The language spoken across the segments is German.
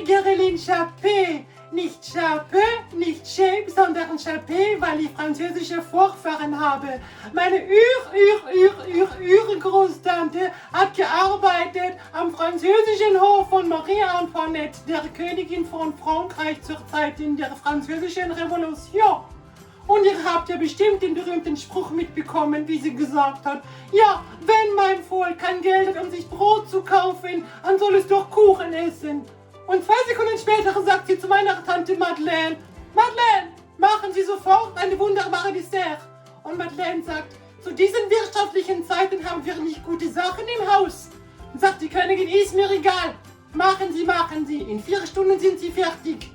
Gerelin Chappé. Nicht Chape, nicht Shape, sondern Chappé, weil ich französische Vorfahren habe. Meine Urgroßtante hat gearbeitet am französischen Hof von Marie Antoinette, der Königin von Frankreich zur Zeit in der französischen Revolution. Und ihr habt ja bestimmt den berühmten Spruch mitbekommen, wie sie gesagt hat, ja, wenn mein Volk kein Geld hat, um sich Brot zu kaufen, dann soll es doch Kuchen essen. Und 2 Sekunden später sagt sie zu meiner Tante Madeleine, Madeleine, machen Sie sofort eine wunderbare Dessert. Und Madeleine sagt, zu diesen wirtschaftlichen Zeiten haben wir nicht gute Sachen im Haus. Und sagt die Königin, ist mir egal, machen Sie, in 4 Stunden sind Sie fertig.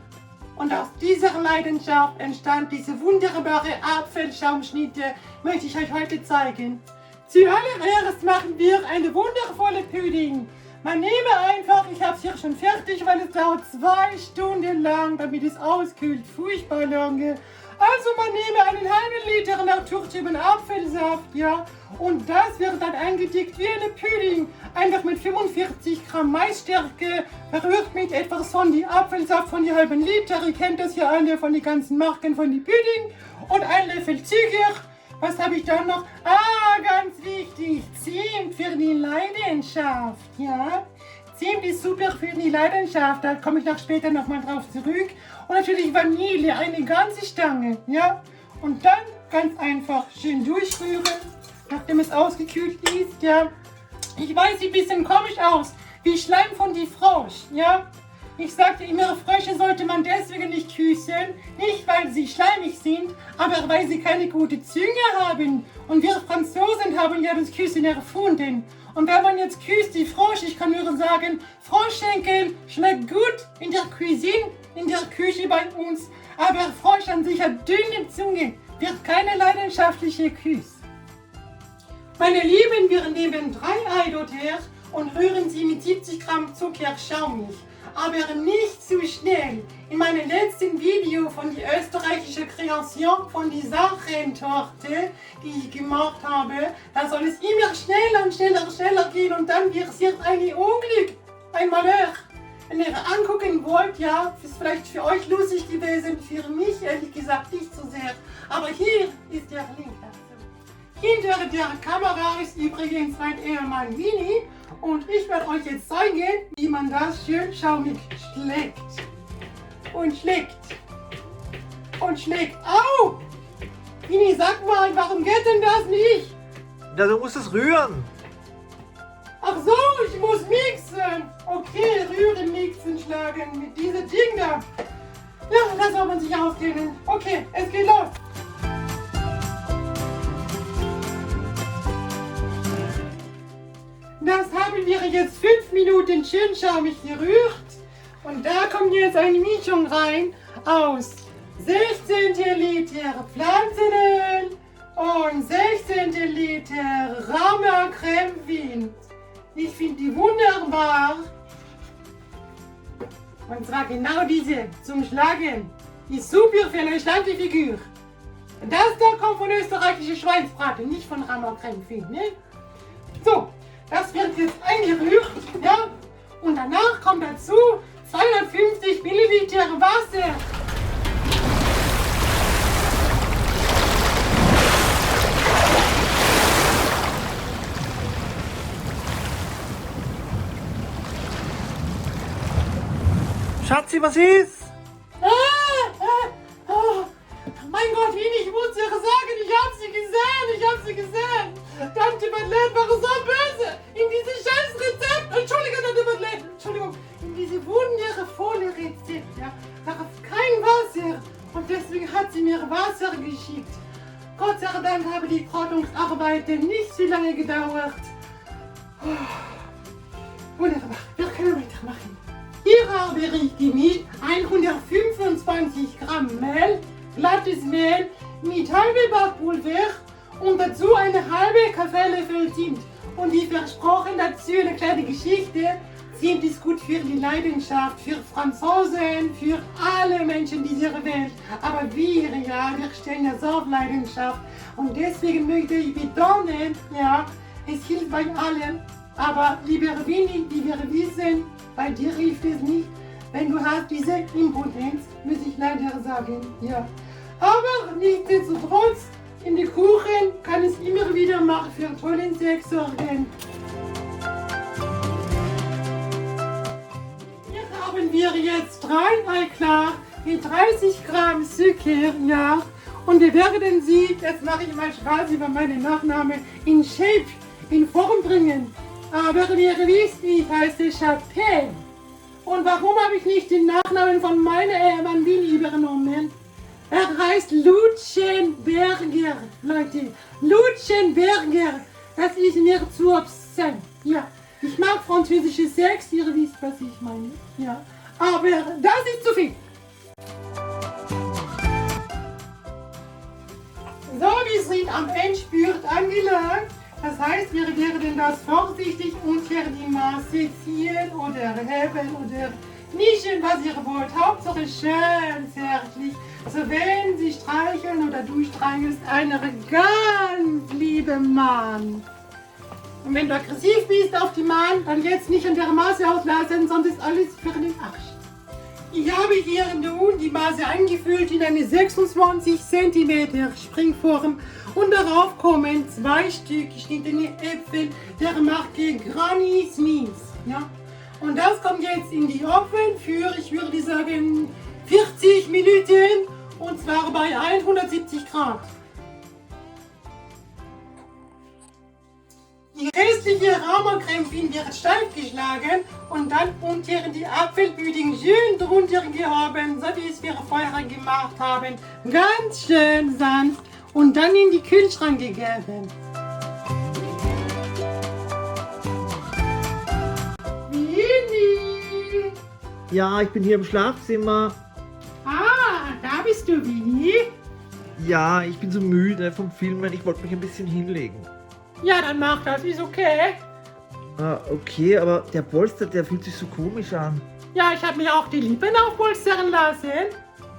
Und aus dieser Leidenschaft entstand diese wunderbare Apfelschaumschnitte, möchte ich euch heute zeigen. Zuallererst machen wir eine wundervolle Pudding. Man nehme einfach, ich habe es hier schon fertig, weil es dauert 2 Stunden lang, damit es auskühlt, furchtbar lange. Also man nehme einen halben Liter naturtrüben Apfelsaft, ja, und das wird dann eingedickt wie eine Pudding. Einfach mit 45 Gramm Maisstärke, verrührt mit etwas von die Apfelsaft von die halben Liter. Ihr kennt das ja alle von den ganzen Marken von die Pudding. Und ein Löffel Zucker. Was habe ich dann noch? Ah, ganz wichtig, Zimt für die Leidenschaft, ja. Zimt ist super für die Leidenschaft, da komme ich noch später nochmal drauf zurück. Und natürlich Vanille, eine ganze Stange, ja. Und dann ganz einfach schön durchrühren, nachdem es ausgekühlt ist, ja. Ich weiß, sieht ein bisschen komisch aus, wie Schleim von die Frosch, ja. Ich sagte immer, Frösche sollte man deswegen nicht küssen, nicht weil sie schleimig sind, aber weil sie keine gute Zunge haben. Und wir Franzosen haben ja das Küssen erfunden. Und wenn man jetzt küsst die Frosch, ich kann nur sagen, Froschschenkel schmeckt gut in der Cuisine, in der Küche bei uns. Aber Frosch an sich hat dünne Zunge, wird keine leidenschaftliche Kuss. Meine Lieben, wir nehmen 3 Eier dorthin und rühren sie mit 70 Gramm Zucker schaumig. Aber nicht zu schnell. In meinem letzten Video von der österreichischen Kreation von die Sachentorte, die ich gemacht habe, da soll es immer schneller und schneller gehen und dann wird es ein Unglück, ein Malheur. Wenn ihr angucken wollt, ja, ist vielleicht für euch lustig gewesen, für mich ehrlich gesagt nicht so sehr. Aber hier ist der Link dazu. Hinter der Kamera ist übrigens mein Ehemann Winnie. Und ich werde euch jetzt zeigen, wie man das schön schaumig schlägt. Und schlägt. Und schlägt. Au! Winnie, sag mal, warum geht denn das nicht? Ja, du musst es rühren. Ach so, ich muss mixen. Okay, rühren, mixen, schlagen mit diesem Ding da. Ja, da soll man sich auskennen. Okay, es geht los. Das haben wir jetzt 5 Minuten schön schaumig gerührt. Und da kommt jetzt eine Mischung rein aus 16 Liter Pflanzenöl und 16 Liter Rama Creme Wien. Ich finde die wunderbar. Und zwar genau diese zum Schlagen. Die ist super für eine schlanke Figur. Das da kommt von österreichischer Schweinsbraten, nicht von Rama Creme Wien. Ne? So. Das wird jetzt eingerührt, ja, und danach kommt dazu 250 Milliliter Wasser. Schatzi, was ist? Mein Gott, Winnie, ich muss dir sagen, ich hab sie gesehen. Tante Madeleine war so böse in dieses scheiß Rezept. Entschuldige, Tante Madeleine, Entschuldigung. In diese wundervolle Rezept, ja, da ist kein Wasser. Und deswegen hat sie mir Wasser geschickt. Gott sei Dank haben die Trocknungsarbeiten nicht so lange gedauert. Wunderbar, wir können weitermachen. Hier habe ich gemischt 125 Gramm Mehl, glattes Mehl mit halbem Backpulver und dazu eine halbe Kaffeelöffel Zimt. Und wie versprochen dazu eine kleine Geschichte. Zimt ist gut für die Leidenschaft, für Franzosen, für alle Menschen dieser Welt. Aber wir stehen ja so auf Leidenschaft. Und deswegen möchte ich betonen, ja, es hilft bei allen. Aber lieber Winnie, wie wir wissen, bei dir hilft es nicht. wenn du hast diese Impotenz, muss ich leider sagen, ja. Aber nichtsdestotrotz, in den Kuchen kann es immer wieder mal für tollen Sex sorgen. Hier haben wir jetzt 3 Eiklar mit 30 Gramm Zucker, ja. Und wir werden sie, jetzt mache ich mal Spaß über meinen Nachnamen, in Shape, in Form bringen. Aber wie ihr wisst, ich heiße Chapelle. Und warum habe ich nicht den Nachnamen von meinem Ehemann Willi übernommen? Er heißt Lutschenberger, Leute. Lutschenberger. Das ist mir zu obszön. Ja, ich mag französische Sex, ihr wisst, was ich meine. Ja, aber das ist zu viel. So, wir sind am Endspurt angelangt. Das heißt, wir werden das vorsichtig unter die Maße ziehen oder heben oder mischen, was ihr wollt. Hauptsache schön zärtlich. So wenn sie streicheln oder du streichelst einen ganz lieben Mann. Und wenn du aggressiv bist auf die Mann, dann jetzt nicht an der Maße auslassen, sonst ist alles für den Arsch. Ich habe hier nun die Maße eingefüllt in eine 26 cm Springform und darauf kommen 2 Stück geschnittene Äpfel der Marke Granny Smith. Ja? Und das kommt jetzt in die Ofen für, ich würde sagen, 40 Minuten und zwar bei 170 Grad. Die restliche Raumercreme wird steif geschlagen und dann unter die Apfelpudding schön drunter gehoben, so wie es wir vorher gemacht haben. Ganz schön sanft und dann in die Kühlschrank gegeben. Winnie! Ja, ich bin hier im Schlafzimmer. Ah, da bist du, Winnie. Ja, ich bin so müde vom Filmen. Ich wollte mich ein bisschen hinlegen. Ja, dann mach das, ist okay. Ah, okay, aber der Polster, der fühlt sich so komisch an. Ja, ich habe mir auch die Lippen aufpolstern lassen.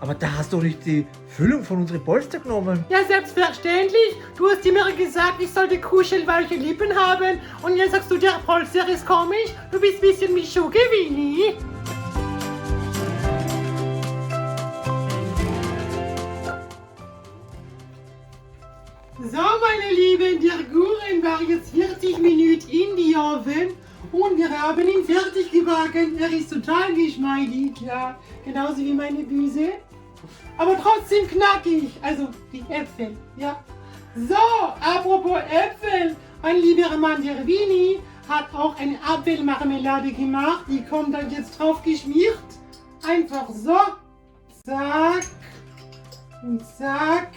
Aber da hast du doch nicht die Füllung von unseren Polster genommen. Ja, selbstverständlich. Du hast immer gesagt, ich sollte kuschelweiche Lippen haben. Und jetzt sagst du, der Polster ist komisch. Du bist ein bisschen Mischugge, Winnie. So, meine Lieben, der Kuchen war jetzt 40 Minuten in die Ofen und wir haben ihn fertig gebacken. Er ist total geschmeidig, ja, genauso wie meine Büse, aber trotzdem knackig, also die Äpfel, ja. So, apropos Äpfel, mein lieber Mann, der Winnie, hat auch eine Apfelmarmelade gemacht, die kommt dann jetzt drauf geschmiert. Einfach so, zack und zack.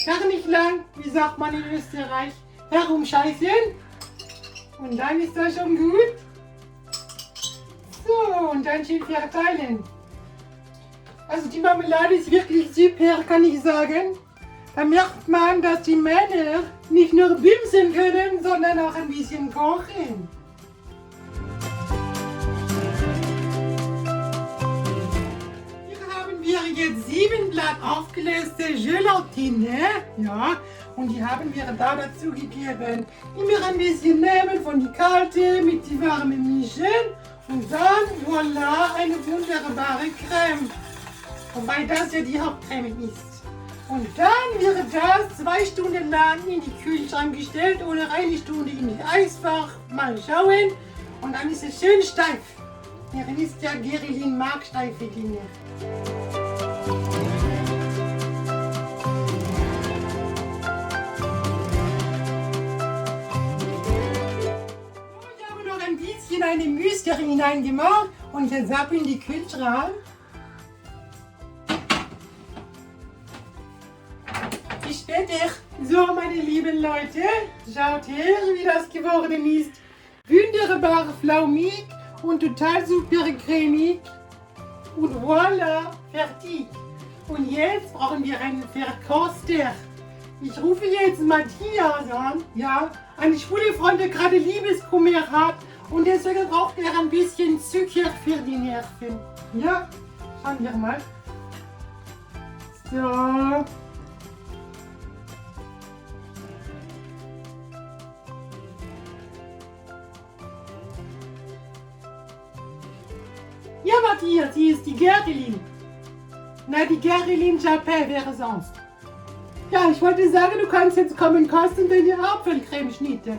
Gar nicht lang, wie sagt man in Österreich, herumscheißen. Und dann ist das schon gut. So, und dann schön verteilen. Also die Marmelade ist wirklich super, kann ich sagen. Da merkt man, dass die Männer nicht nur bimsen können, sondern auch ein bisschen kochen. Wir jetzt 7 Blatt aufgelöste Gelatine, ja, und die haben wir da dazu gegeben. Immer ein bisschen nehmen von die kalte mit die warme mischen und dann, voilà, eine wunderbare Creme. Wobei das ja die Hauptcreme ist. Und dann wird das 2 Stunden lang in die Kühlschrank gestellt oder 1 Stunde in die Eisfach. Mal schauen. Und dann ist es schön steif. Ihr wisst ja, Gerilin mag steife Dinge. Ich habe noch ein bisschen eine Müsli hineingemacht und jetzt ab in die Kühlschrank. Bis später. So, meine lieben Leute, schaut her, wie das geworden ist. Wunderbar flaumig und total super cremig. Und voilà, fertig. Und jetzt brauchen wir einen Verkoster. Ich rufe jetzt Matthias an, ja, ein schwule Freund, der gerade Liebeskummer hat und deswegen braucht er ein bisschen Zucker für die Nerven. Ja, schauen wir mal. So. Ja, Matthias. mir, sie ist die Gerlin. Na, die Gerlin Japet wäre sonst. Ja, ich wollte sagen, du kannst jetzt kommen kosten deine Apfelcremeschnitte.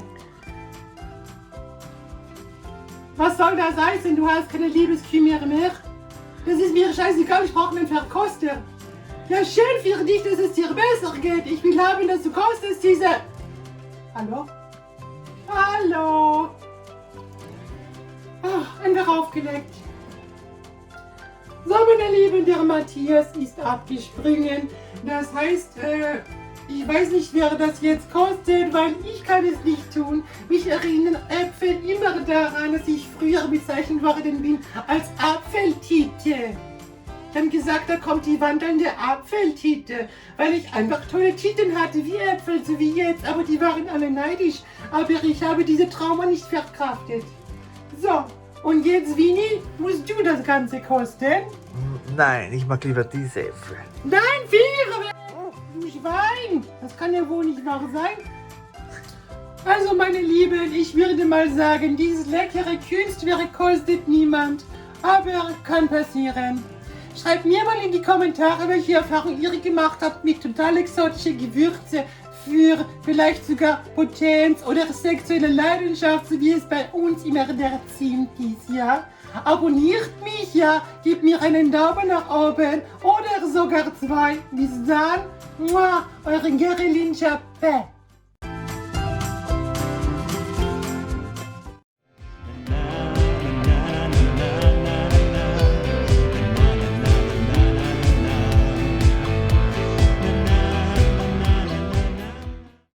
Was soll das heißen? Du hast keine Liebeskümmere mehr? Das ist mir scheißegal, ich brauche einen Verkoster. Ja, schön für dich, dass es dir besser geht. Ich will haben, dass du kostest diese... Hallo? Hallo? Ach, einfach aufgelegt. So, meine Lieben, der Matthias ist abgesprungen. Das heißt, ich weiß nicht, wer das jetzt kostet, weil ich kann es nicht tun. Mich erinnern Äpfel immer daran, dass ich früher bezeichnet worden bin als Apfeltite. Dann gesagt, da kommt die wandelnde Apfeltite, weil ich einfach tolle Titten hatte, wie Äpfel, so wie jetzt, aber die waren alle neidisch. Aber ich habe diese Trauma nicht verkraftet. So, und jetzt, Winnie, musst du das Ganze kosten? Nein, ich mag lieber diese Äpfel. Nein, Finger! Nicht weinen! Das kann ja wohl nicht wahr sein. Also, meine Lieben, ich würde mal sagen, dieses leckere Kunstwerk kostet niemand, aber kann passieren. Schreibt mir mal in die Kommentare, welche Erfahrungen ihr gemacht habt mit total exotischen Gewürze für vielleicht sogar Potenz oder sexuelle Leidenschaft, so wie es bei uns immer der Zimt ist, ja? Abonniert mich, ja? Gebt mir einen Daumen nach oben oder sogar 2. Bis dann, eure Gerlin Japet.